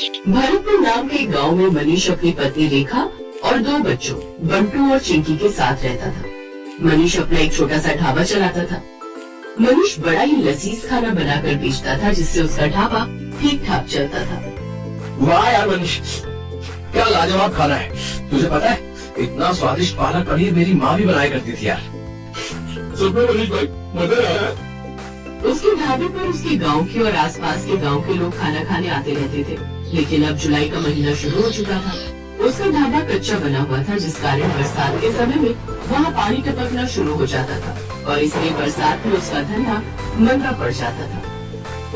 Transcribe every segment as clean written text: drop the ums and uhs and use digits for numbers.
भरतपुर नाम के गांव में मनीष अपनी पत्नी रेखा और 2 बच्चों बंटू और चिंकी के साथ रहता था। मनीष अपना एक छोटा सा ढाबा चलाता था। मनीष बड़ा ही लजीज खाना बनाकर बेचता था, जिससे उसका ढाबा ठीक ठाक चलता था। वाह यार मनीष, क्या लाजवाब खाना है। तुझे पता है, इतना स्वादिष्ट पालक पनीर मेरी माँ भी बनाया करती थी यार। सच में मनीष भाई, मजा आ रहा है। उसके ढाबे पर उसके गांव के और आसपास के गांव के लोग खाना खाने आते रहते थे, लेकिन अब जुलाई का महीना शुरू हो चुका था। उसका ढाबा कच्चा बना हुआ था, जिस कारण बरसात के समय में वहाँ पानी टपकना शुरू हो जाता था और इसलिए बरसात में उसका धंधा मंदा पड़ जाता था।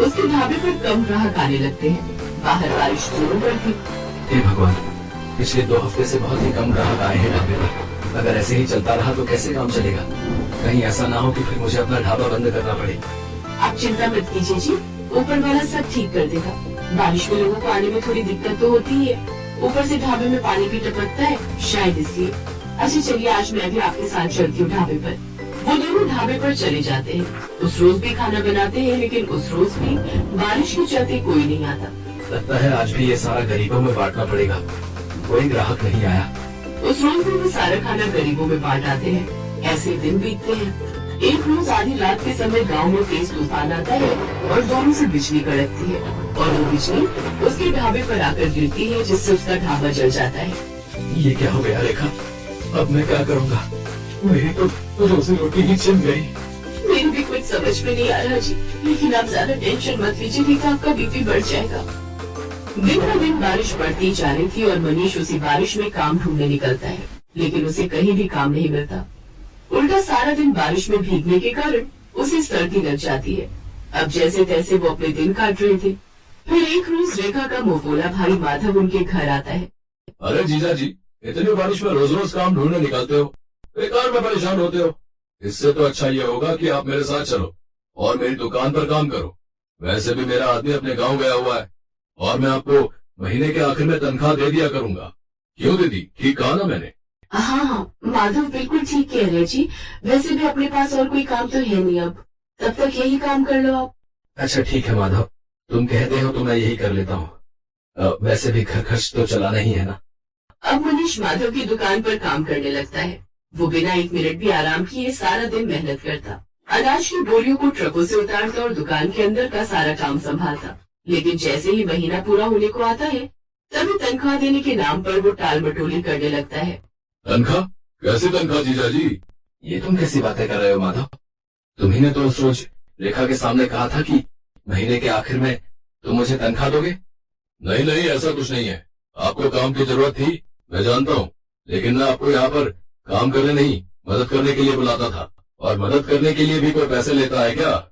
उसके ढाबे पर कम ग्राहक आने लगते हैं। बाहर बारिश जोरों पर थी। हे भगवान, पिछले 2 हफ्ते से बहुत ही कम ग्राहक आए हैं ढाबे पर। अगर ऐसे ही चलता रहा तो कैसे काम चलेगा। कहीं ऐसा ना हो कि फिर मुझे अपना ढाबा बंद करना पड़े। आप चिंता मत कीजिए जी, ऊपर वाला सब ठीक कर देगा। बारिश में लोगों को आने में थोड़ी दिक्कत तो होती ही है, ऊपर से ढाबे में पानी भी टपकता है, शायद इसलिए। अच्छा चलिए, आज मैं भी आपके साथ चलती हूँ ढाबे पर। वो दोनों ढाबे पर चले जाते हैं। उस रोज भी खाना बनाते हैं, लेकिन उस रोज भी बारिश के चलते कोई नहीं आता। लगता है आज भी ये सारा गरीबों में बांटना पड़ेगा। कोई ग्राहक नहीं आया। उस रोज भी वो सारा खाना गरीबों में बांट आते हैं। ऐसे दिन बीतते हैं। एक रोज आधी रात के समय गांव में तेज तूफान आता है और जोरों से बिजली कड़कती है और वो बिजली उसके ढाबे पर आकर गिरती है, जिससे उसका ढाबा जल जाता है। ये क्या हो गया रेखा? अब मैं क्या करूँगा? मेरी तो रोजी रोटी ही छिन गई। मेरी भी कुछ समझ में नहीं आ रहा जी, लेकिन आप ज्यादा टेंशन मत लीजिए, नहीं तो आपका बीपी बढ़ जाएगा। दिन ब दिन बारिश बढ़ती जा रही थी और मनीष उसी बारिश में काम ढूंढने निकलता है, लेकिन उसे कहीं भी काम नहीं मिलता। उल्टा सारा दिन बारिश में भीगने के कारण उसे सर्दी लग जाती है। अब जैसे तैसे वो अपने दिन काट रहे थे। फिर एक रोज रेखा का मुंहबोला भाई माधव उनके घर आता है। अरे जीजा जी, इतनी बारिश में रोज रोज काम ढूंढने निकलते हो, बेकार में परेशान होते हो। इससे तो अच्छा ये होगा कि आप मेरे साथ चलो और मेरी दुकान पर काम करो। वैसे भी मेरा आदमी अपने गांव गया हुआ है और मैं आपको महीने के आखिर में तनख्वाह दे दिया करूंगा। क्यों दीदी, ठीक कहा ना मैंने? हाँ, माधव बिल्कुल ठीक कह रहे जी। वैसे भी अपने पास और कोई काम तो है नहीं अब, तब तक यही काम कर लो आप। अच्छा ठीक है माधव, तुम कहते हो तो मैं यही कर लेता हूँ। वैसे भी घर खर्च तो चलाना ही है ना। अब मनीष माधव की दुकान पर काम करने लगता है। वो बिना 1 मिनट भी आराम किए सारा दिन मेहनत करता, अनाज की बोरियों को ट्रकों से उतारता और दुकान के अंदर का सारा काम संभालता। लेकिन जैसे ही महीना पूरा होने को आता है, तभी तनख्वाह देने के नाम पर वो टाल मटोली करने लगता है। तनख्वाह? कैसी तनख्वाह जीजा जी? ये तुम कैसी बातें कर रहे हो माधव? तुम्ही ने तो उस रोज रेखा के सामने कहा था कि महीने के आखिर में तुम मुझे तनख्वाह दोगे। नहीं नहीं, ऐसा कुछ नहीं है। आपको काम की जरूरत थी, मैं जानता हूँ, लेकिन मैं आपको यहाँ पर काम करने नहीं, मदद करने के लिए बुलाता था। और मदद करने के लिए भी कोई पैसे लेता है क्या?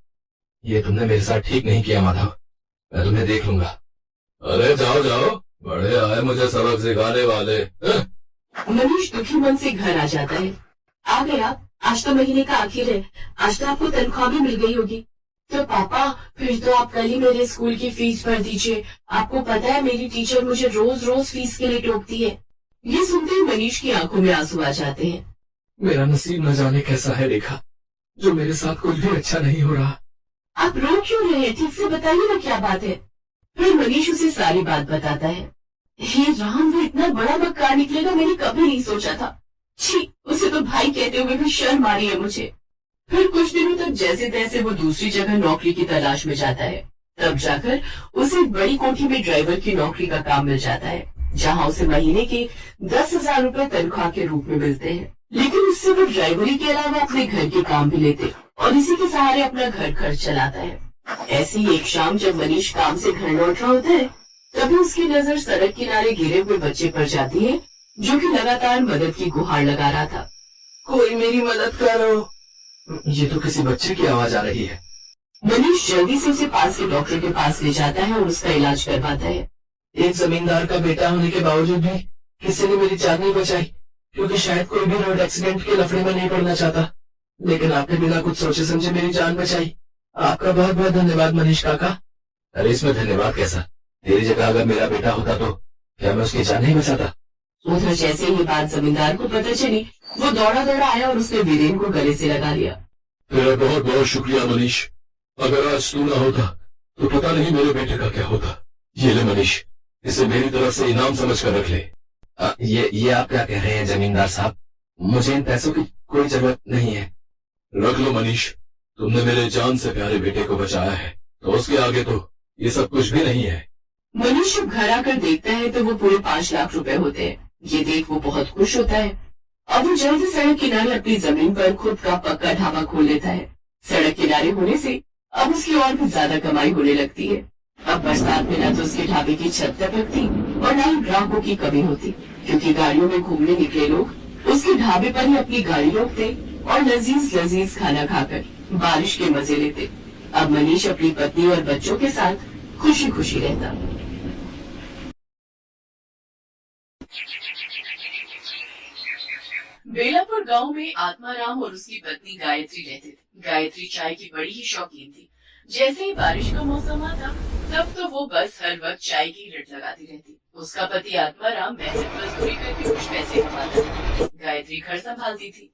ये तुमने मेरे साथ ठीक नहीं किया माधव, मैं तुम्हें देख लूंगा। अरे जाओ जाओ, बड़े आए मुझे सबक सिखाने वाले। मनीष दुखी मन से घर आ जाता है। आ गए आप? आज तो महीने का आखिर है, आज तो आपको तनख्वाह भी मिल गई होगी। तो पापा, फिर तो आप कल ही मेरे स्कूल की फीस भर दीजिए। आपको पता है मेरी टीचर मुझे रोज रोज फीस के लिए टोकती है। ये सुनते ही मनीष की आंखों में आंसू आ जाते हैं। मेरा नसीब न जाने कैसा है रेखा, जो मेरे साथ कुछ भी अच्छा नहीं हो रहा। आप रो क्यों रहे हैं? ठीक से बताइए ना क्या बात है। फिर मनीष उसे सारी बात बताता है। हे राम, वो इतना बड़ा मक्कार निकलेगा, मैंने कभी नहीं सोचा था। छी, उसे तो भाई कहते हुए भी शर्म आ रही है मुझे। फिर कुछ दिनों तक जैसे तैसे वो दूसरी जगह नौकरी की तलाश में जाता है। तब जाकर उसे एक बड़ी कोठी में ड्राइवर की नौकरी का काम मिल जाता है, जहाँ उसे महीने के 10,000 रुपए तनख्वाह के रूप में मिलते हैं। लेकिन उससे वो ड्राइवरी के अलावा अपने घर के काम भी लेते और इसी के सहारे अपना घर खर्च चलाता है। ऐसी ही एक शाम जब मनीष काम से घर लौट रहा होता है, तभी उसकी नजर सड़क किनारे गिरे हुए बच्चे पर जाती है, जो कि लगातार मदद की गुहार लगा रहा था। कोई मेरी मदद करो। ये तो किसी बच्चे की आवाज आ रही है। मनीष जल्दी से उसे पास के डॉक्टर के पास ले जाता है और उसका इलाज करवाता है। एक जमींदार का बेटा होने के बावजूद भी किसी ने मेरी जान नहीं बचाई, क्योंकि शायद कोई भी रोड एक्सीडेंट के लफड़े में नहीं पड़ना चाहता। लेकिन आपने बिना कुछ सोचे समझे मेरी जान बचाई। आपका बहुत बहुत धन्यवाद मनीष काका। अरे इसमें धन्यवाद कैसा? तेरी जगह अगर मेरा बेटा होता तो क्या मैं उसकी जान नहीं बचाता? उधर जैसे ये बात जमींदार को पता चली, वो दौड़ा दौड़ा आया और उसने वीरेन को गले से लगा लिया। तेरा बहुत बहुत शुक्रिया मनीष। अगर आज तू ना होता तो पता नहीं मेरे बेटे का क्या होता। ये ले मनीष, इसे मेरी तरफ से इनाम समझ कर रख ले। ये आप क्या कह रहे हैं जमींदार साहब? मुझे इन पैसों की कोई जरूरत नहीं है। रख लो मनीष, तुमने मेरे जान से प्यारे बेटे को बचाया है, तो उसके आगे तो ये सब कुछ भी नहीं है। मनीष जब घर आकर देखता है तो वो पूरे 5 लाख रुपए होते हैं। ये देख वो बहुत खुश होता है। अब वो जल्दी सड़क किनारे अपनी जमीन पर खुद का पक्का ढाबा खोल लेता है। सड़क किनारे होने से अब उसकी और भी ज्यादा कमाई होने लगती है। अब बरसात में न तो उसके ढाबे की छत टपकती और न ही ग्राहकों की कमी होती, क्योंकि गाड़ियों में घूमने निकले लोग उसके ढाबे पर ही अपनी गाड़ी रोकते और लजीज लजीज खाना खाकर बारिश के मजे लेते। अब मनीष अपनी पत्नी और बच्चों के साथ खुशी खुशी रहता। बेलापुर गांव में आत्माराम और उसकी पत्नी गायत्री रहते थे। गायत्री चाय की बड़ी ही शौकीन थी। जैसे ही बारिश का मौसम आता तब तो वो बस हर वक्त चाय की रट लगाती रहती। उसका पति आत्माराम मेहनत मजदूरी करके कुछ पैसे कमाता था। गायत्री घर संभालती थी,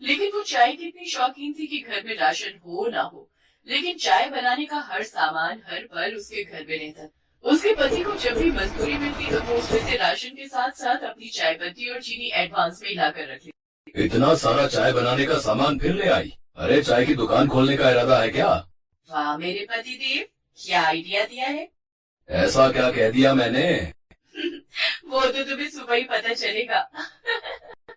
लेकिन वो चाय की इतनी शौकीन थी कि घर में राशन हो ना हो, लेकिन चाय बनाने का हर सामान हर पल उसके घर में रहता। उसके पति को जब भी मजदूरी मिलती तो वो उसमें से राशन के साथ साथ अपनी चाय पत्ती और चीनी एडवांस में लाकर रख लेती। इतना सारा चाय बनाने का सामान फिर ले आई? अरे चाय की दुकान खोलने का इरादा है क्या? वाह मेरे पति देव, क्या आइडिया दिया है। ऐसा क्या कह दिया मैंने? वो तो तुम्हें सुबह ही पता चलेगा।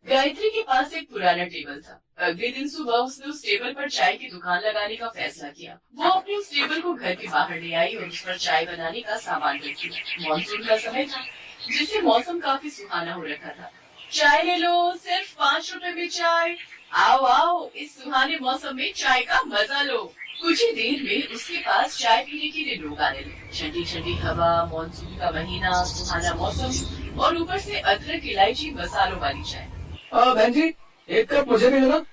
गायत्री के पास एक पुराना टेबल था। अगले दिन सुबह उसने उस टेबल पर चाय की दुकान लगाने का फैसला किया। वो अपने उस टेबल को घर के बाहर ले आई और उस पर चाय बनाने का सामान रख दिया। मानसून का समय था, जिससे मौसम काफी सुहाना हो रखा था। चाय ले लो, सिर्फ 5 रुपए में चाय। आओ आओ, इस सुहाने मौसम में चाय का मजा लो। कुछ ही देर में उसके पास चाय पीने के लिए लोग आने लगे। ठंडी ठंडी हवा, मानसून का महीना, सुहाना मौसम और ऊपर से अदरक, इलायची, मसालों वाली चाय। बहन जी, एक कप मुझे भी लेना।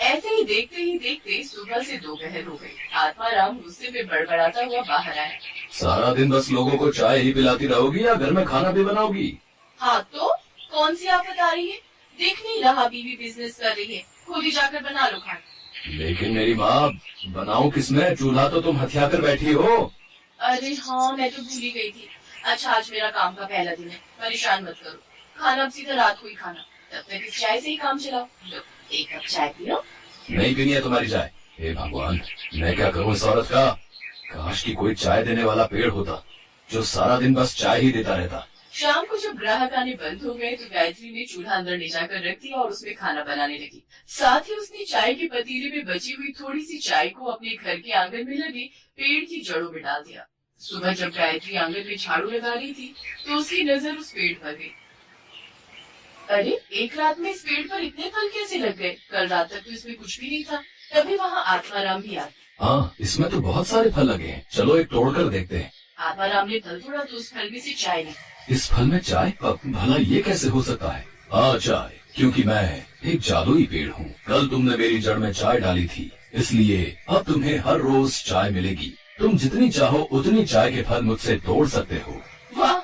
ऐसे ही देखते सुबह से दोपहर हो गई। आत्माराम गुस्से में बड़बड़ाता हुआ बाहर आया। सारा दिन बस लोगों को चाय ही पिलाती रहोगी या घर में खाना भी बनाओगी? हाँ तो कौन सी आफत आ रही है? देख नहीं रहा बीवी बिजनेस कर रही है, खुद ही जाकर बना लो खाना। लेकिन मेरी माँ, बनाऊं किसमें? चूल्हा तो तुम हथिया कर बैठी हो। अरे हाँ, मैं तो भूल ही गई थी। अच्छा, आज मेरा काम का पहला दिन है, परेशान मत करो। खाना अब सीधा रात को ही खाना, तब तक इस चाय से ही काम चलाओ। लो, एक कप चाय पी लो। नहीं पीनी है तुम्हारी चाय। हे भगवान, मैं क्या करूँ इस औरत का? काश की कोई चाय देने वाला पेड़ होता जो सारा दिन बस चाय ही देता रहता। शाम को जब ग्राहक आने बंद हो गए तो गायत्री ने चूल्हा अंदर ले जाकर रख दिया और उसमें खाना बनाने लगी। साथ ही उसने चाय के पतीले में बची हुई थोड़ी सी चाय को अपने घर के आंगन में लगे पेड़ की जड़ों में डाल दिया। सुबह जब गायत्री आंगन में झाड़ू लगा रही थी तो उसकी नजर उस पेड़ पर गई। अरे, एक रात में इस पेड़ पर इतने फल कैसे लग गए? कल रात तक तो इसमें कुछ भी नहीं था। तभी वहाँ आत्माराम भी आ गया। हाँ, इसमें तो बहुत सारे फल लगे हैं, चलो एक तोड़ कर देखते हैं। आत्माराम ने फल तोड़ा तो उस फल में से चाय निकली। इस फल में चाय? भला ये कैसे हो सकता है? हाँ, चाय, क्योंकि मैं एक जादुई पेड़ हूँ। कल तुमने मेरी जड़ में चाय डाली थी, इसलिए अब तुम्हें हर रोज चाय मिलेगी। तुम जितनी चाहो उतनी चाय के फल मुझसे तोड़ सकते हो। वाह,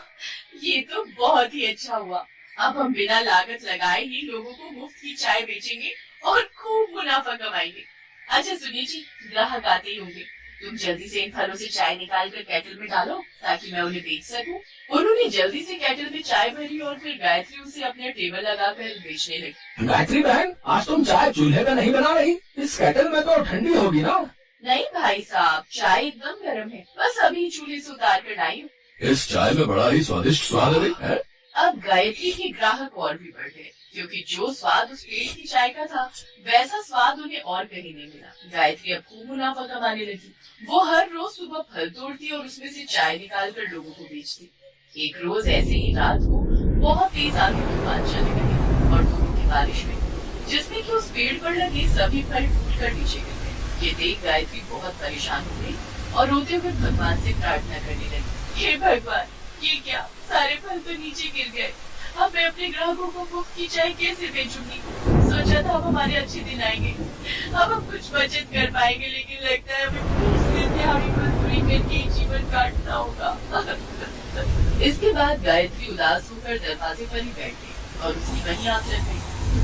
ये तो बहुत ही अच्छा हुआ। अब हम बिना लागत लगाए ही लोगों को मुफ्त की चाय बेचेंगे और खूब मुनाफा कमाएंगे। अच्छा सुनिए जी, ग्राहक आते ही होंगे, तुम जल्दी से इन फलों से चाय निकाल कर केटल में डालो ताकि मैं उन्हें बेच सकूं। उन्होंने जल्दी से केटल में चाय भरी और फिर गायत्री उसे अपने टेबल लगाकर बेचने लगी। गायत्री बहन, आज तुम चाय चूल्हे पे नहीं बना रही? इस केटल में तो ठंडी होगी ना? नहीं भाई साहब, चाय एकदम गर्म है, बस अभी चूल्हे से उतार कर लाई हूँ। इस चाय में बड़ा ही स्वादिष्ट स्वाद है। अब गायत्री के ग्राहक और भी बढ़ गए, क्योंकि जो स्वाद उस पेड़ की चाय का था वैसा स्वाद उन्हें और कहीं नहीं मिला। गायत्री अब खूब मुनाफा कमाने लगी। वो हर रोज सुबह फल तोड़ती और उसमें से चाय निकाल कर लोगों को बेचती। एक रोज ऐसे ही रात को बहुत तेज आंधी तूफान चलने लगी और धूप की बारिश हुई, जिसमें कि उस पेड़ पर लगे सभी फल टूट कर नीचे गिर गए। ये देख गायत्री बहुत परेशान हो गई और रोते हुए भगवान से प्रार्थना करने लगी। हे भगवान, ये क्या, सारे फल तो नीचे गिर गए। अब मैं अपने ग्राहकों को मुफ्त की चाय कैसे बेचूंगी? सोचा था अब हमारे अच्छे दिन आएंगे, अब हम कुछ बचत कर पाएंगे, लेकिन लगता है हमें फिर से दिहाड़ी मजदूरी करके जीवन काटना होगा। इसके बाद गायत्री उदास होकर दरवाजे पर ही बैठ गई और उसकी वहीं आंख लग गई।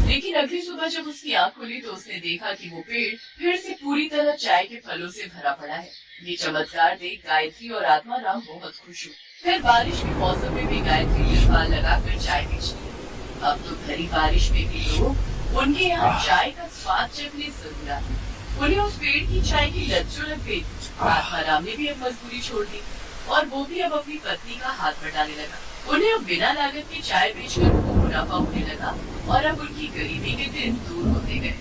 लेकिन अगली सुबह जब उसकी आंख खुली तो उसने देखा कि वो पेड़ फिर से पूरी तरह चाय के फलों से भरा पड़ा है। ये चमत्कार देख गायत्री और आत्माराम बहुत खुश हुए। फिर बारिश के मौसम में भी गायत्री तिरपाल लगाकर चाय बेचती है। अब तो भरी बारिश में भी लोग उनके यहाँ चाय का स्वाद चखने जरूर आते। उन्हें उस पेड़ की चाय की लत जो लग गई। आत्माराम ने भी अब मजदूरी छोड़ दी और वो भी अब अपनी पत्नी का हाथ बटाने लगा। उन्हें अब बिना लागत की चाय बेचकर खूब मुनाफा होने लगा और अब उनकी गरीबी के दिन दूर होते गए।